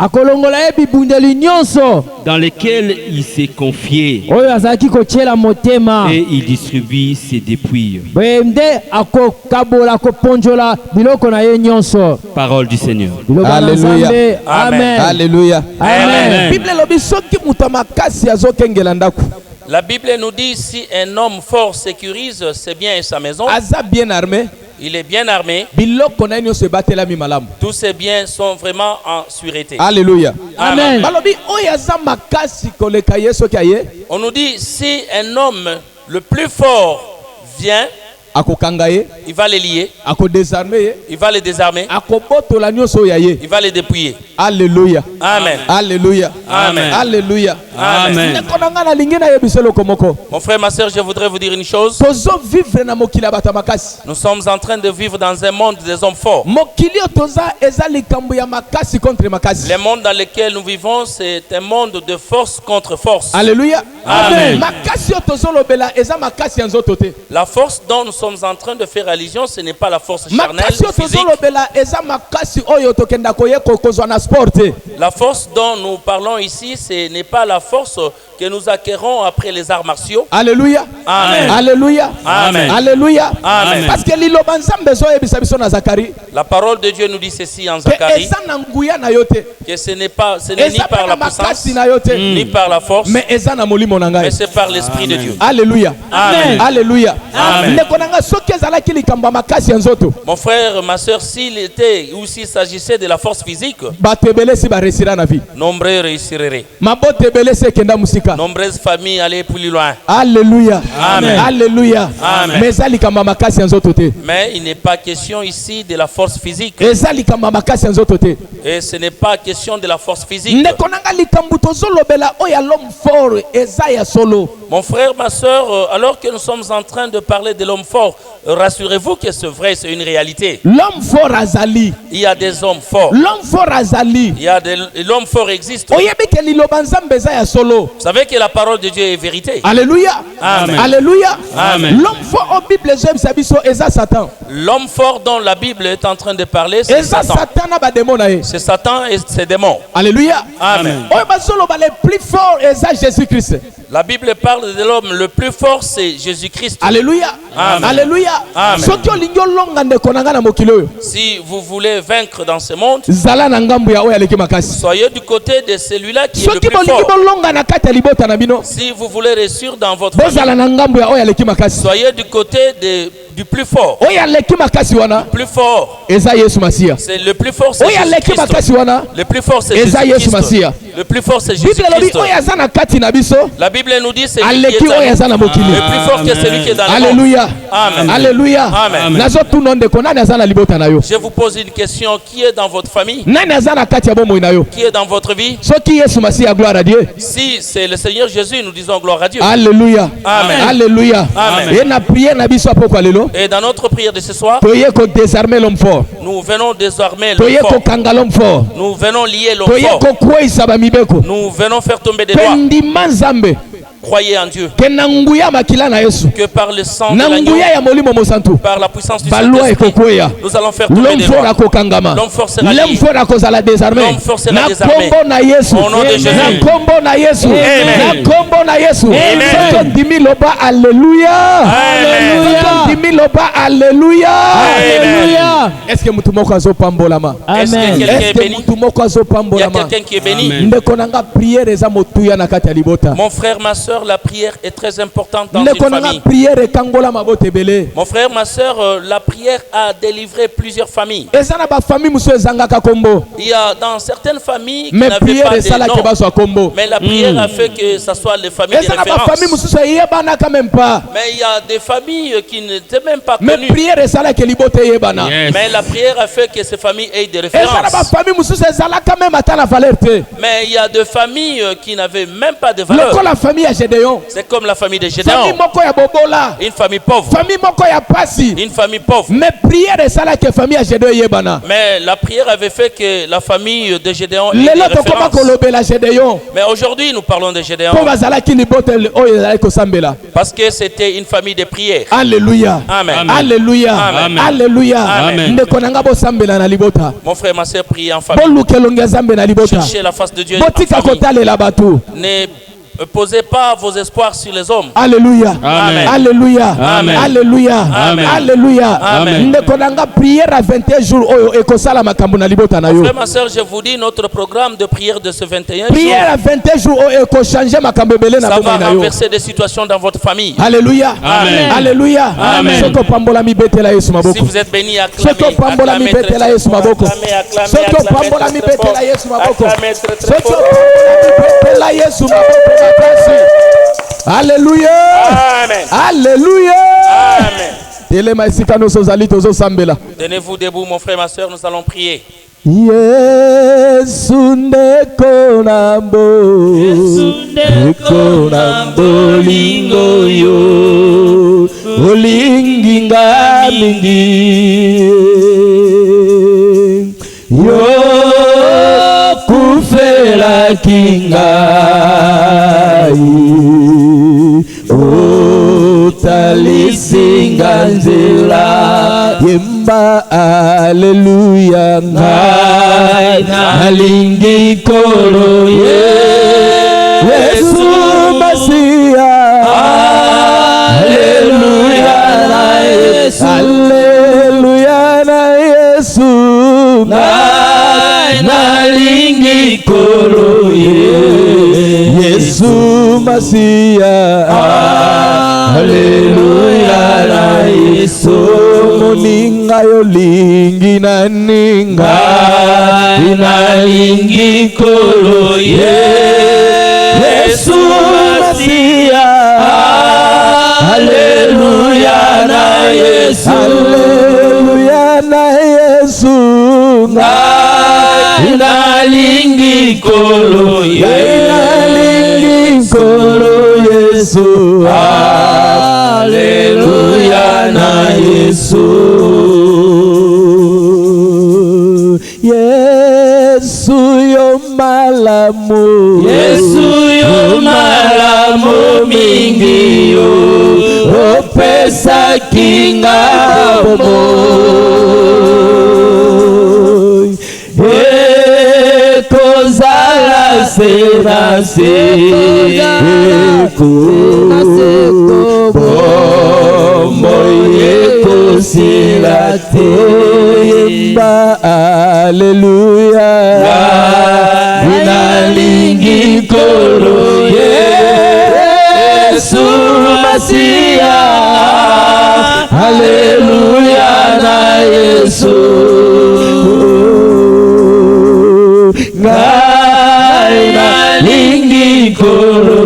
akolongola ye bibundeli nyonso dans lesquelles il s'est confié oyo azalaki kotiela motema et il distribue ses dépouilles. boye nde akokabola akoponjola biloko na ye nyonso. Parole du Seigneur. Liloba na Alléluia. Nzambe. Amen. Amen. Alléluia. Amen. bible elobi soki moto ya makasi azokengela ndako La Bible nous dit si un homme fort sécurise ses biens et sa maison, aza bien armé, il est bien armé, biloko na ye nyonso ebatelami malamu. tous ses biens sont vraiment en sûreté. Alléluia. Amen. balobi oyo aza makasi koleka ye soki aye On nous dit si un homme le plus fort vient, akokanga ye, il va les lier, akodésarme ye, il va les désarmer, akobotola nyonso oyo aye. il va les dépouiller. Alléluia. Amen. Alléluia. Amen. Alléluia. Amen. ndeko na ngai nalingi nayebisa eloko moko. Mon frère, ma soeur, je voudrais vous dire une chose. tozovivre na mokili ya bato ya makasi. Nous sommes en train de vivre dans un monde des hommes forts. mokili oyo toza eza likambo ya makasi contre makasi. Le monde dans lequel nous vivons, c'est un monde de force contre force. Alléluia. Amen. makasi oyo tozolobela eza makasi ya nzoto te. La force dont nous sommes en train de faire allusion, ce n'est pas la force charnelle, makasi oyo physique. tozolobela eza makasi oyo tokenda koye kozwa na sport te. La force dont nous parlons ici, ce n'est pas la force que nous acquérons après les arts martiaux. Alléluia. Amen. Alléluia. Amen. Alléluia. Amen. parce que liloba nzambe ezoyebisa biso na Zakari La parole de Dieu nous dit ceci en ke Zacharie, eza na nguya na yo te, que ce n'est ni eza par mpe la na puissance, makasi na yo te, ni par la force, mais eza na molimo na mais ngai. c'est par l'Esprit de Dieu. Alléluia. Amen. Alléluia. Amen. ndeko na ngai soki ezalaki likambo ya makasi ya nzoto, Mon frère, ma soeur, s'il était ou s'il s'agissait de la force physique, bato ebele si baresira na vie, nombreux réussiraient. mabota ebele si ekenda mosika. mboka. Nombreuses familles allaient plus loin. Alléluia. Amen. Alléluia. Amen. Mais eza likambo makasi nzoto te. Mais il n'est pas question ici de la force physique. Eza likambo makasi nzoto te. Et ce n'est pas question de la force physique. Ndeko nanga likambo tozolobela oya l'homme fort eza ya solo. Mon frère, ma soeur, alors que nous sommes en train de parler de l'homme fort, rassurez-vous que c'est vrai, c'est une réalité. L'homme fort azali. Il y a des hommes forts. L'homme fort azali. L'homme fort existe. Oyebi ke liloba nzambe eza ya solo. Vous savez que la parole de Dieu est vérité. Alléluia. Amen. Alléluia. Amen. L'homme fort en Bible sabiso eza Satan. L'homme fort dont la Bible est en train de parler, c'est Eza Satan. Satan na ba démon na ye. C'est Satan et ses démons. Alléluia. Amen. Oyo bazolo ba le plus fort eza Jésus-Christ. La Bible parle de l'homme le plus fort, c'est Jésus-Christ. Alléluia. Amen. Alléluia. Amen. Soki olingi olonga ndeko nanga na mokili oyo. Si vous voulez vaincre dans ce monde, Zala na ngambu ya oyo aleki makasi. soyez du côté de celui-là qui est le Soki plus bolingi fort. bolonga na kati ya libota na bino. Si vous voulez réussir dans votre Bozala famille, na ngambu ya oyo aleki makasi. soyez du côté du plus fort. Oyo aleki makasi wana Plus fort, eza Yesu Masia. c'est le plus fort, c'est Oyo aleki Jésus-Christ. makasi wana Le plus fort, c'est eza Yesu Jésus-Christ. Masia. Le plus fort, c'est Bible lobi Jésus-Christ. oyo aza na kati na biso. La Bible nous dit c'est lui Aleki qui est oyo à aza na nous. mokili. Le plus fort que celui qui est dans le monde. Alléluia. Amen. Alléluia. Amen. Nazo tuna ndeko nani aza na libota na yo. Je vous pose une question. Qui est dans votre famille? Nani aza na kati ya bomoi na yo. Qui est dans votre vie? Soki Yesu Masia, gloire à Dieu. Si c'est le Seigneur Jésus, nous disons gloire à Dieu. Alléluia. Amen. Alléluia. Amen. Et na prière na biso apoko lelo. Et dans notre prière de ce soir, Toye ko désarmer l'homme fort. nous venons désarmer l'homme Toye ko fort. kanga l'homme fort. Nous venons lier l'homme Toye fort. ko kwesa ba mibeko. Nous venons faire tomber des lois. Pendima nzambe. Croyez en Dieu. Ke na nguya makila na Yesu. Que par le sang de Na l'agneau, nguya ya molimo mosantu. par la puissance du Balwa Saint-Esprit, ekokweya. nous allons faire tomber L'homme des fort lois. akokangama. L'homme fort sera L'homme lié. fort akozala désarmé. L'homme fort sera Na désarmé. kombo na Yesu. Au nom de Jésus. Na kombo na Yesu. Amen. Na kombo na Yesu. Amen. Soki ondimi loba alléluia. Amen. Soki ondimi loba alléluia. Amen. Est-ce que mutu moko azopambolama? Est-ce que Amen. quelqu'un est Est-ce que béni? mutu moko Il y a azopambolama? quelqu'un qui est béni. Amen. Ndeko nanga prière eza motuya na kati ya libota. Mon frère, ma soeur, la prière est très importante dans Ndeko une nanga famille. prière ekangola mabota ebele. Mon frère, ma soeur, la prière a délivré plusieurs familles. Eza na ba famille musu ezangaka kombo. Il y a dans certaines familles qui Mais n'avaient prière pas de esalaki nom. bazwa kombo. Mais la prière a fait que ce soit les familles de Eza na ba famille référence. mususu eyebanaka même pas. Mais il y a des familles qui n'étaient même pas Mais connues. prière esalaki libota eyebana. Yes. Mais la prière a fait que ces familles aient des Eza na ba références. famille mususu ezalaka même ata na valeur te. Mais il y a des familles qui n'avaient même pas de valeur. Lokola famille ya Gédéon. C'est comme la famille de Famille Gédéon. moko ya bobola. Une famille pauvre. Famille moko ya pasi. Une famille pauvre. Mais prière esalaki famille ya Gédéon eyebana. Mais la prière avait fait que la famille de Gédéon ait des Lelo tokoma références. kolobela Gédéon. Mais aujourd'hui, nous parlons de Gédéon Po bazalaki libota oyo ezalaki kosambela. parce que c'était une famille de prière. Alléluia. Amen. Alléluia. Amen. Alléluia. Amen. Ndeko nanga bosambela na libota. Mon frère, ma soeur, priez en famille. Boluka elongi ya Nzambe na libota. Cherchez la face de Dieu en Botika famille. kotalela bato. Ne posez pas vos espoirs sur les hommes. Alléluia. Amen. Alléluia. Amen. Alléluia. Amen. Alléluia. Amen. Ndeko nanga prière à 21 jours oyo ekosala makambo na libota na yo. Frère, ma soeur, je vous dis, notre programme de prière de ce 21 Prière jours, à 21 jours oyo ekochanger makambo ebele na ça va bomoi na yo. renverser des situations dans votre famille. Alléluia. Amen. Alléluia. Amen. Soko pambola mibetela Yesu Si maboko. vous êtes bénis, acclamez. Soko pambola Acclamez mibetela très Yesu fort. maboko. Acclamez, acclamez, Soko acclamez pambola très mibetela fort. Yesu maboko. Acclamez très, très Soko fort. pambola mibetela Yesu maboko makasi. Alléluia. Amen. Alléluia. Amen. Telema esika nyonso ozali tozosambela. Tenez-vous debout, mon frère, ma soeur, nous allons prier. Yesu ndeko nambo, ndeko nambo lingo yo, olingi nga mingi, yo kufela kingai, otalisinga nzela, yemba aleluya ngai nalingi kolo Yesu Masia, aleluya na Yesu, aleluya na Yesu ngai nalingi kolo Yesu Masia, aleluya na Yesu moninga yo lingi na ninga inalingi kolo Yesu Yesu ngai nalingi kolo nalingi kolo Yesu haleluya na Yesu Yesu yo malamu Yesu yo malamu mingi yo opesa kinga bomo ekozala serase bombo ekosila te yemba aleluya nalingi kolo Yesu Masia haleluya na Yesu ngai nalingi kolo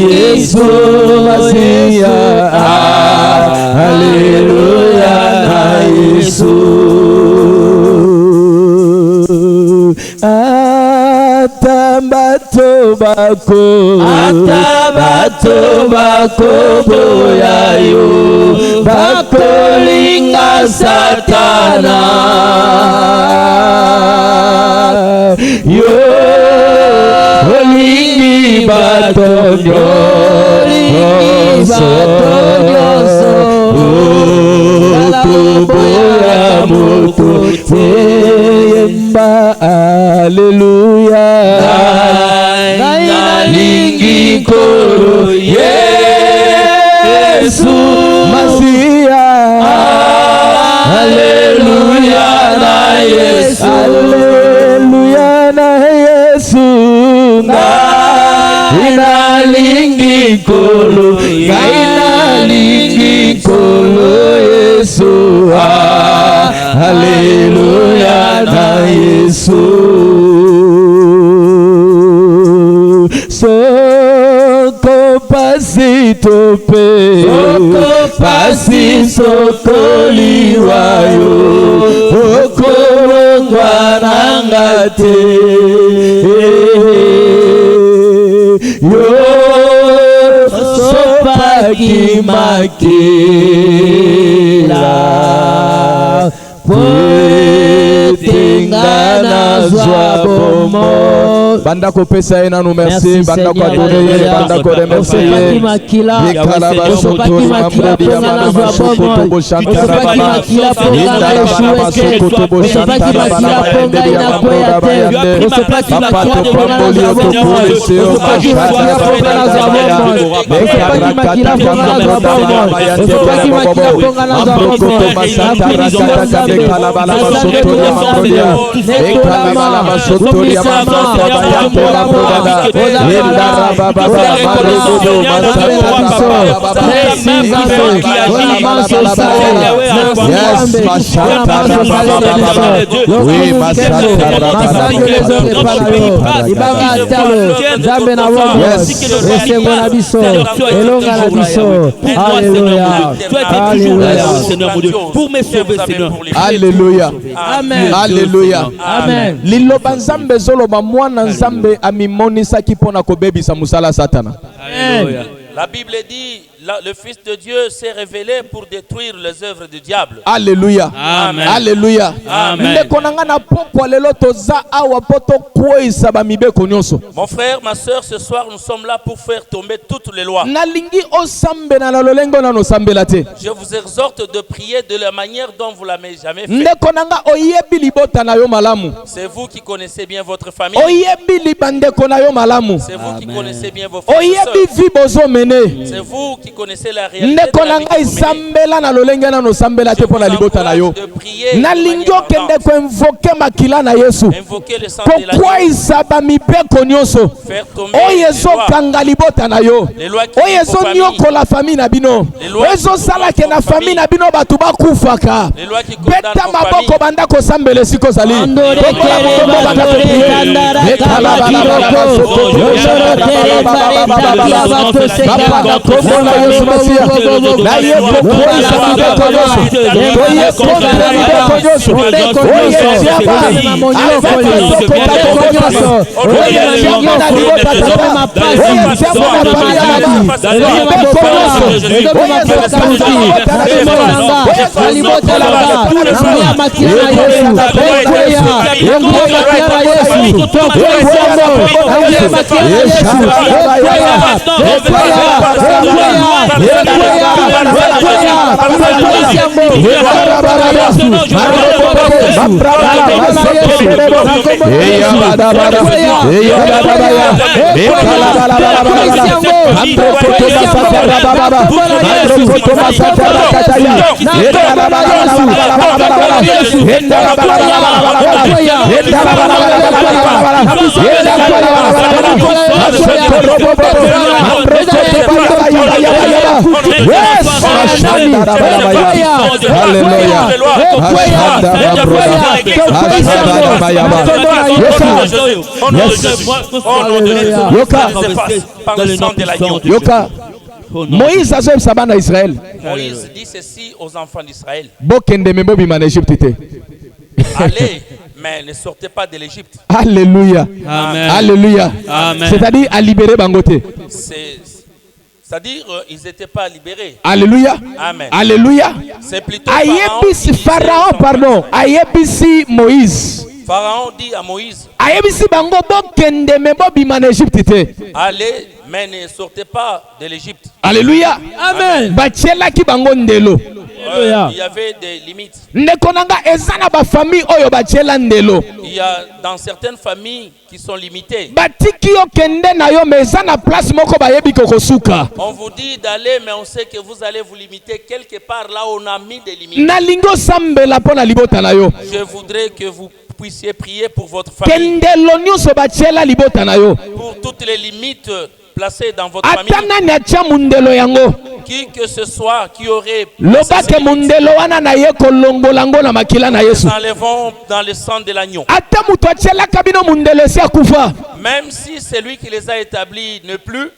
Yesu Masia haleluya na Yesu atabato bako boyayo bakolinga Satana yo olingi bato nyonso okoboya moto te yemba aleluya nalingi kolo Yesu Masia haleluya na Yesu haleluya na Yesu nalingi kolo Yesu haleluya na Yesu soko pasi tope pasi soko liwayo okolongwa nangate yo sopaki makila Poetengana Zwabomo Banda ko pesa ina no merci banda ko adore banda ko remercier Yekala basoto mamredi amana basoto bo shantara baba Indara baba basoto bo shantara baba enderi amana baba yande Papa to pamboli to polisi o mashara baba Yekara kata kama baba yande Ambroko to masantara kata kame kala bala basoto ya mamrodia Ekala bala basoto ya mamrodia Alléluia. Alléluia. Amen. Liloba nzambe zoloba mwana nzambe amimonisaki pona kobebisa musala Satana. Alléluia. La Bible dit, le Fils de Dieu s'est révélé pour détruire les œuvres du diable. Alléluia. Amen. Alléluia. Amen. Mon frère, ma soeur, ce soir nous sommes là pour faire tomber toutes les lois. Je vous exhorte de prier de la manière dont vous ne l'avez jamais fait. C'est vous qui connaissez bien votre famille. C'est vous qui connaissez bien vos frères et sœurs. C'est vous qui connaissez la réalité de la vie que vous menez. De prier invoquer le sang de la vie. Faire tomber les lois qui la famille. Les lois qui Yesu Masia. Na ye kokoisa mibeko nyonso. Toye kontra mibeko nyonso. Oye tiaba. Azaka tokota mibeko nyonso. Oye tiaba na libota tata. Oye tiaba na palia mama. Mibeko nyonso. Oye sasa libota na libota. Oye libota la baba. Namia makia na Yesu. Ekweya. Ekweya makia na Yesu. Ekweya makia na Yesu. Moïse a joué sabana Israël. Moïse dit ceci aux enfants d'Israël. Allez, mais ne sortez pas de l'Égypte. Alléluia. Amen. Alléluia. Amen. C'est-à-dire à libérer Bangote. C'est-à-dire ils n'étaient pas libérés. Alléluia. Amen. Alléluia. C'est plutôt Pharaon, pardon. Ayebisi Moïse. Pharaon dit à Moïse, Ayebisi bango bokende me bobima na Égypte te. allez, mais ne sortez pas de l'Égypte. Alléluia. Amen. Batiela ki bango ndelo. Il y avait des limites. Ndekonanga ezana ba famille oyo batiela ndelo. Il y a dans certaines familles qui sont limitées. Batiki yo kende na yo mezana place moko bayebi kokosuka. On vous dit d'aller, mais on sait que vous allez vous limiter quelque part là où on a mis des limites. Na lingo sambela pona libota na yo. Je voudrais que vous puissiez prier pour votre famille. Kendelo nyonso batiela libota na yo. Pour toutes les limites placées dans votre famille. Atana nyacha mundelo yango. Qui que ce soit qui aurait lobake mundelo wana na ye kolongolango na makila na Yesu. nous enlevons dans le sang de l'agneau. Ata mutu atiela kabino mundelo esi akufa. Même si celui qui les a établis ne plus,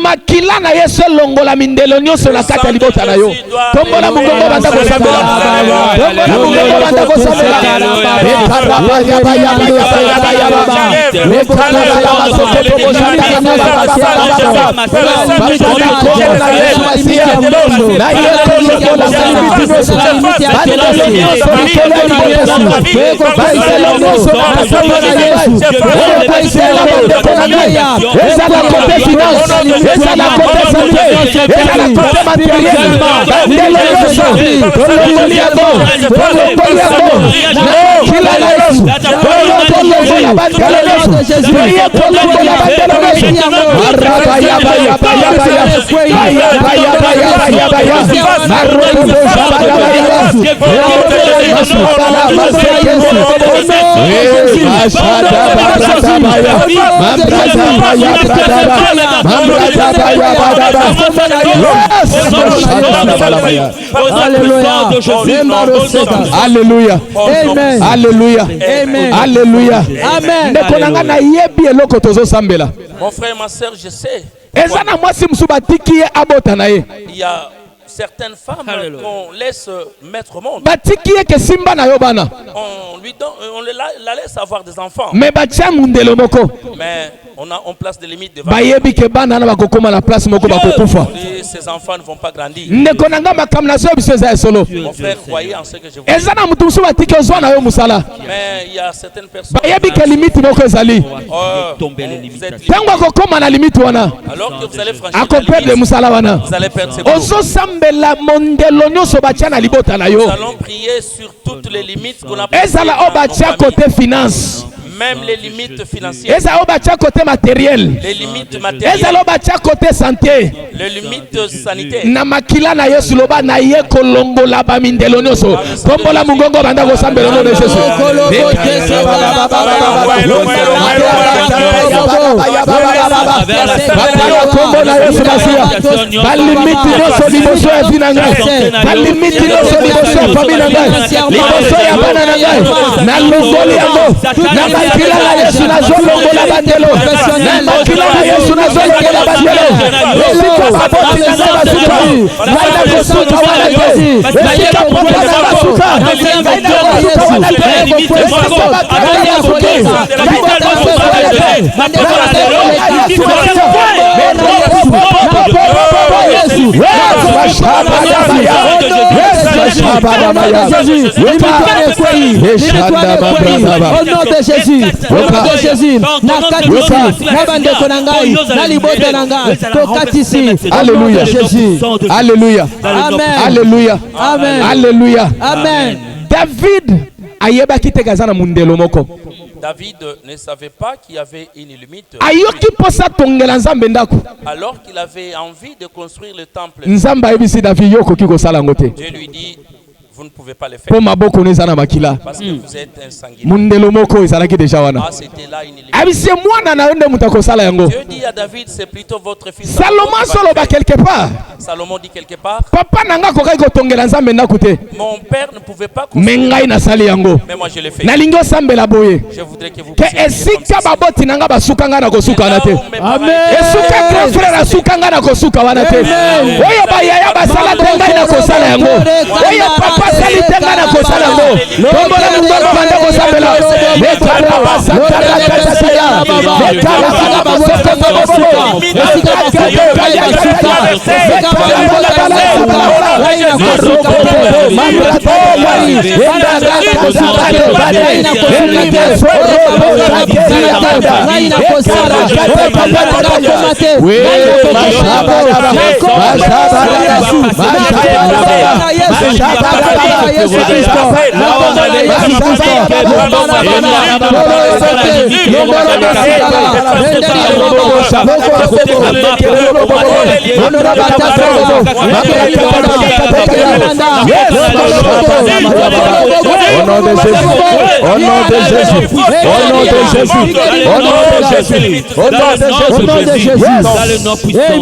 makila na Yesu longola mindelo nyonso na kati ya libota na yo. Tombola mungongo banda kosambela. Tombola mungongo banda kosambela. Ekaraba ya ba ya ba ya ba ya ba ya ba. Ekaraba ya ba sokoto boshaka ya ba ba ya ba. Na ye kolongola limiti nyonso. Bandelo nyonso likolo ya Yesu. Bandelo nyonso na kasongo na Yesu. Ezala côté finance, ezala côté santé, ezala côté matériel. Bandelo nyonso, kolongoli yango, kolongoli yango. Kila na Yesu, kolongoli ya bandelo nyonso. Priye kolongoli ya bandelo nyonso. Araba ya ba ya ba ya ba ya. Aya ba ya ba ya ba ya ba ya. Marobo bo shaba ya ba ya. Ashada barata ba ya. Mambrata ba ya brata ba. Mambrata ba ya ba da ba. Alléluia. Amen. Alléluia. Amen. Alléluia. Amen. Nekonanga na yebi eloko tozo sambela. mon frère, ma soeur, je sais. Ezana mwasi musuba tiki ye abota na ye. Il y a certaines femmes qu'on laisse mettre au monde. Batiki ye ke simba na yo bana. On lui donne, la laisse avoir des enfants. Mais batia mundelo moko. Mais on place des limites devant. Bayebi ke bana na bakokoma na place moko bakokufa. Ces enfants ne vont pas grandir. Nekonanga makamna so biso za solo. Mon frère, croyez en ce que je vous dis. Ezana mutu musuba tiki ozwa na yo musala. Mais il y a certaines personnes. Bayebi ke limite moko ezali. Tango akokoma na limite wana. Alors que vous allez franchir akoperdre musala wana. vous allez perdre ces boulots. Ozo sambela mondelo nyonso batia na libota na yo. Nous allons prier sur toutes les limites qu'on a. Ezala o batia côté finance. Même les limites financières. Ezala o batia côté matériel. Les limites matérielles. Ezala o batia côté santé. Les limites sanitaires. Na makila na Yesu loba na ye kolongola ba mindelo nyonso. Kombola mungongo banda ko sambela no Yesu. Balimiti nyonso liboso ya vina ngai. Balimiti nyonso liboso ya famille na ngai. Liboso ya bana na ngai. Na longoli yango. Na Alléluia. Alléluia. Alléluia. Amen. David ne savait pas qu'il y avait une limite. Alors qu'il avait envie de construire le temple, Dieu lui dit, vous ne pouvez pas le faire parce que vous êtes un sanguinaire. Ah, c'était là une limite. Dieu dit à David, c'est plutôt votre fils. Salomon dit quelque part, mon père ne pouvait pas construire, mais moi je l'ai fait. Je voudrais que vous puissiez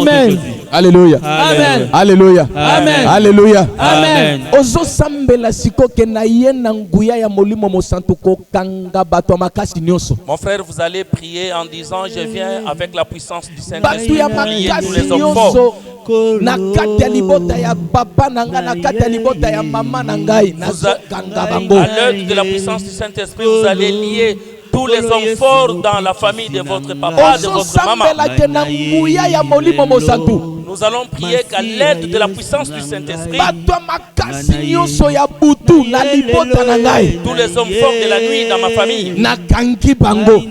Amen. Alléluia. Amen. Alléluia. Amen. Alléluia. Amen. Ozo sambela siko kenaye na nguya ya molimo mosantuko kanga bato makasi nyonso. Mon frère, vous allez prier en disant, je viens avec la puissance du Saint-Esprit pour lier tous les hommes forts. Na kati ya libota ya papa nanga, na kati ya libota ya mama nangai, na kanga bango. À l'aide de la puissance du Saint-Esprit, vous allez lier tous les hommes forts dans la famille de votre papa, de votre maman. Nous allons prier qu'à l'aide de la puissance du Saint-Esprit, tous les hommes forts de la nuit dans ma famille,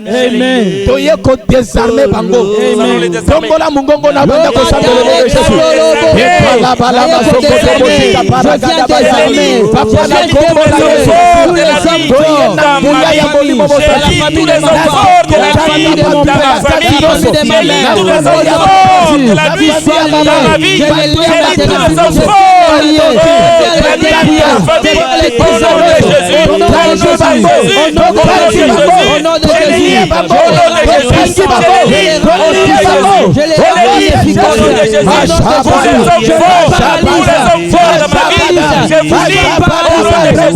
Amen. Nous allons les désarmer. Tous les hommes forts de la nuit dans ma famille, tous les hommes forts de la nuit dans ma vie, tous les hommes forts de la nuit dans ma famille, au nom de Jésus, au nom de Jésus, au nom de Jésus, au nom de Jésus, je vous lis par au nom de Jésus, je vous lis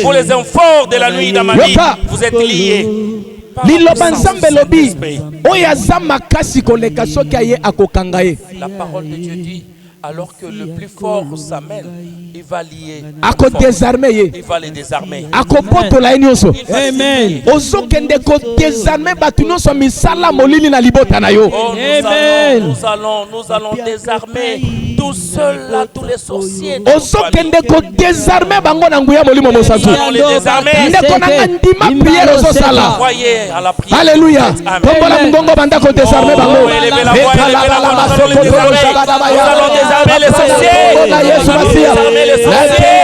pour les hommes forts de la nuit dans ma vie, vous êtes liés. La parole de Dieu dit, alors que le plus fort s'amène, il va lier. Il va les désarmer. Amen. Nous allons désarmer tous ceux-là, tous les sorciers. Nous allons les désarmer. Croyez à la prière. Alléluia. Désarmer les sorciers, désarmer les sorciers,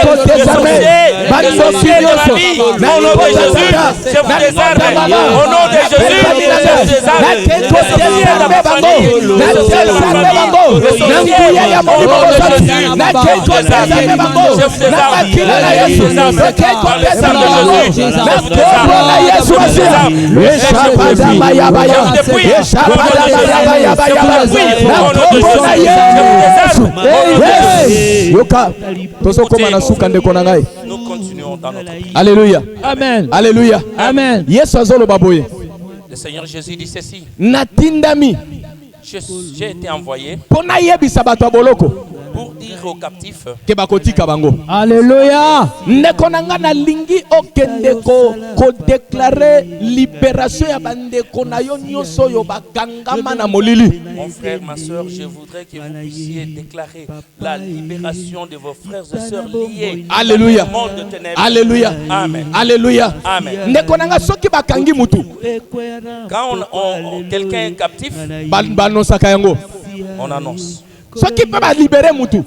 Nous continuons dans notre prière. Alléluia. Amen. Alléluia. Amen. Yesu azolo baboye. Le Seigneur Jésus dit ceci. Natindami. J'ai été envoyé Pona yebisa bato ya boloko. pour dire aux captifs Ke bakotika bango. Alléluia. Ndeko nanga na lingi okende ko déclarer libération ya bandeko na yo nyonso yo bakangama na molili. Mon frère, ma soeur, je voudrais que vous puissiez déclarer la libération de vos frères et sœurs liés Alléluia. dans le monde de ténèbres. Alléluia. Amen. Alléluia. Amen. Ndeko nanga soki bakangi mutu. Quand quelqu'un est captif, Banosaka yango. on annonce. Soki pe ba libérer mutu.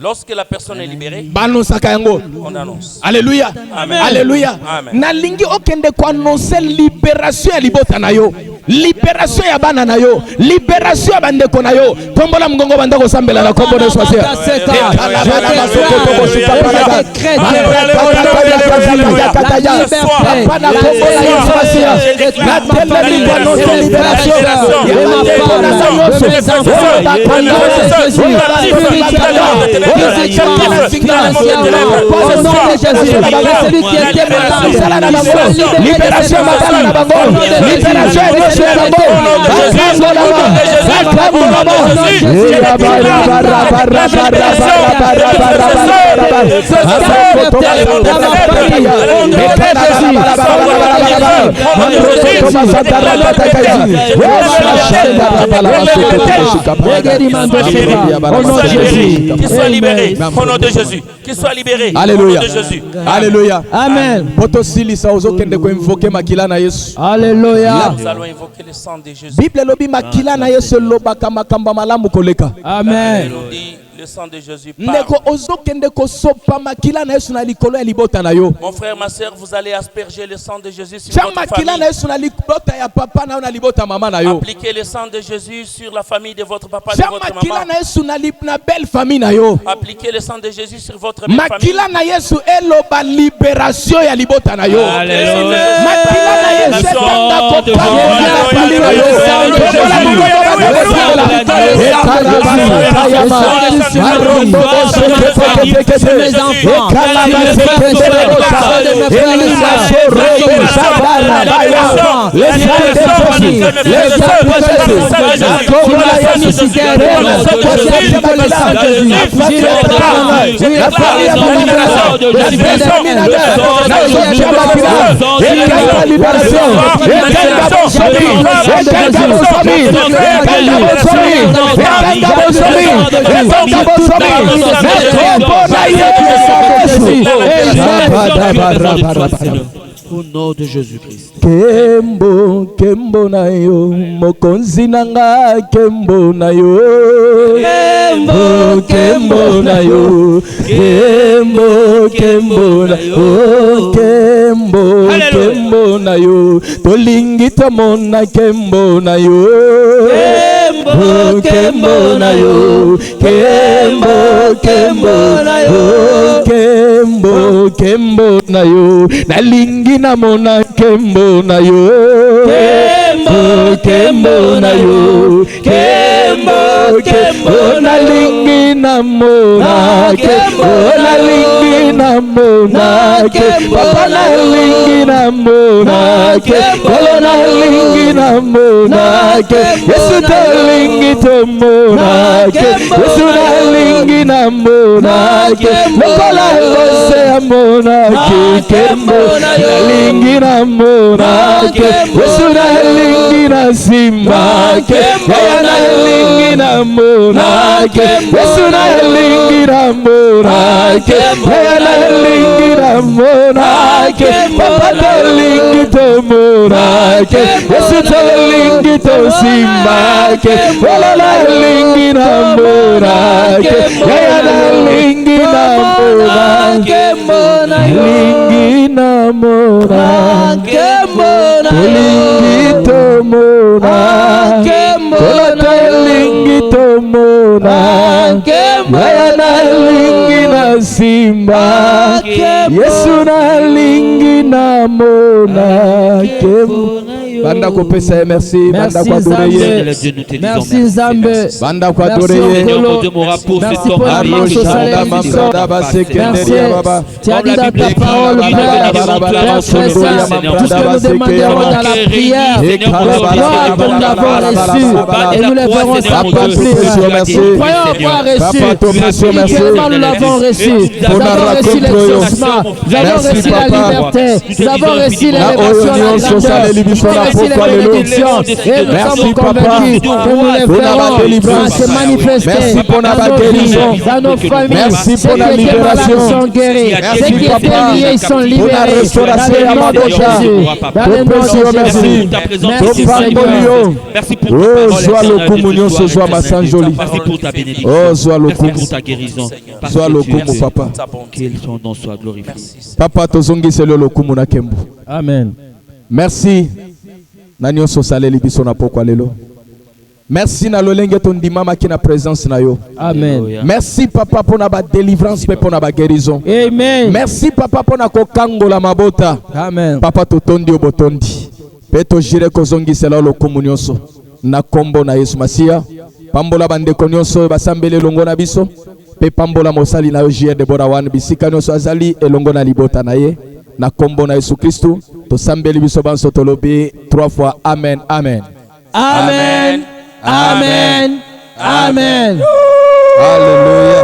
Lorsque la personne est libérée, Banosaka yango. on annonce. Alléluia. Amen. Alléluia. Amen. Na lingi okende ko annoncer libération ya libota na yo. Libération ya bana na yo. Libération ya bandeko na yo. Tombola mgongo banda ko sambela na kombo de choisir. Qu'il soit libéré au nom de Jésus. Qu'il soit libéré au nom de Jésus. Alléluia. Amen. Potosilisa ozokende ko invoquer makila na Yesu. Alléluia. Nous allons invoquer le sang de Jésus. Bible lobi makila na Yesu lobaka makamba malamu koleka. Amen. Nous dit le sang de Jésus parle. Ndeko ozokende ko sopa makila na Yesu na likolo ya libota na yo. Mon frère, ma soeur, vous allez asperger le sang de Jésus sur Tia votre makila na famille. Yesu na libota ya papa na libota mama na yo. Appliquez le sang de Jésus sur la famille de votre papa, de Tia votre makila maman. na Yesu na belle famille na yo. Appliquez le sang de Jésus sur votre belle famille. Makila na Yesu eloba libération ya libota na yo. Makila na Yesu etanga kopanga na famille na yo. Mes enfants, Au nom de Jésus-Christ. Kembo, kembo na yo, mokonzi nanga kembo na yo. Kembo, kembo na yo, kembo, kembo na yo, kembo, kembo na yo, tolingi tomona kembo na yo. Kembo, kembo na yo, kembo, kembo na yo, kembo, kembo na yo, nalingi namona kembo na yo. Kembo, kembo na yo, kembo, kembo nalingi namona kembo, nalingi namona kembo, papa nalingi namona kembo, nalingi namona kembo, Yesu nalingi tomona kembo, Yesu nalingi namona kembo, lokola lose amona kembo, nalingi namona kembo, Yesu nalingi nasimba kembo, nalingi namona kembo, Yesu nalingi namona kembo, nalingi namona kembo, papa nalingi tomona kembo, Yesu nalingi tosimba kembo, nalingi namona kembo, nalingi namona kembo na lingi na mona lingi to mona kona lingi to mona yaya na lingi na simba Yesu na lingi na mona banda ko pesa merci banda ko adorer merci Zambe banda ko adorer merci pour la marche au soleil merci tu as dit dans ta parole Père très saint tout ce que nous demanderons dans la prière croyons que nous l'avons reçu et nous les verrons s'accomplir croyons avoir reçu spirituellement nous l'avons reçu nous avons reçu l'exaucement nous avons reçu la liberté nous avons reçu l'élévation la grandeur merci les bénédictions et nous sommes convaincus que nous les verrons se manifester dans nos vies, dans nos familles. Merci pour la libération. Ils sont guéris. Ceux qui étaient liés, ils sont libérés. Dans le nom de Jésus. Dans le nom de Jésus. Merci Seigneur. Merci pour le communion ce soir, ma Sainte Jolie. Merci pour ta bénédiction. Merci pour ta guérison. Sois le kumu, papa. Que son nom soit glorifié. Papa, tozongi selo le kumu na kembo. Amen. Merci. Nanyo sosale libiso na pokwa lelo. Merci na lolenge ton dimama ki na présence na yo. Amen. Merci papa pour na ba délivrance pe pour na ba guérison. Amen. Merci papa pour na kokangola mabota. Amen. Papa totondi obotondi. Pe to jire kozongi selo lo komunyoso. Na kombo na Yesu Masia. Pambola bande konyoso basambele longo na biso. Pe pambola mosali na yo jire de borawan bisika nyoso azali elongo na libota na ye. Na kombo na Yesu Kristo to sambeli biso banso tolobi 3 fois amen amen amen amen amen, amen. Alléluia.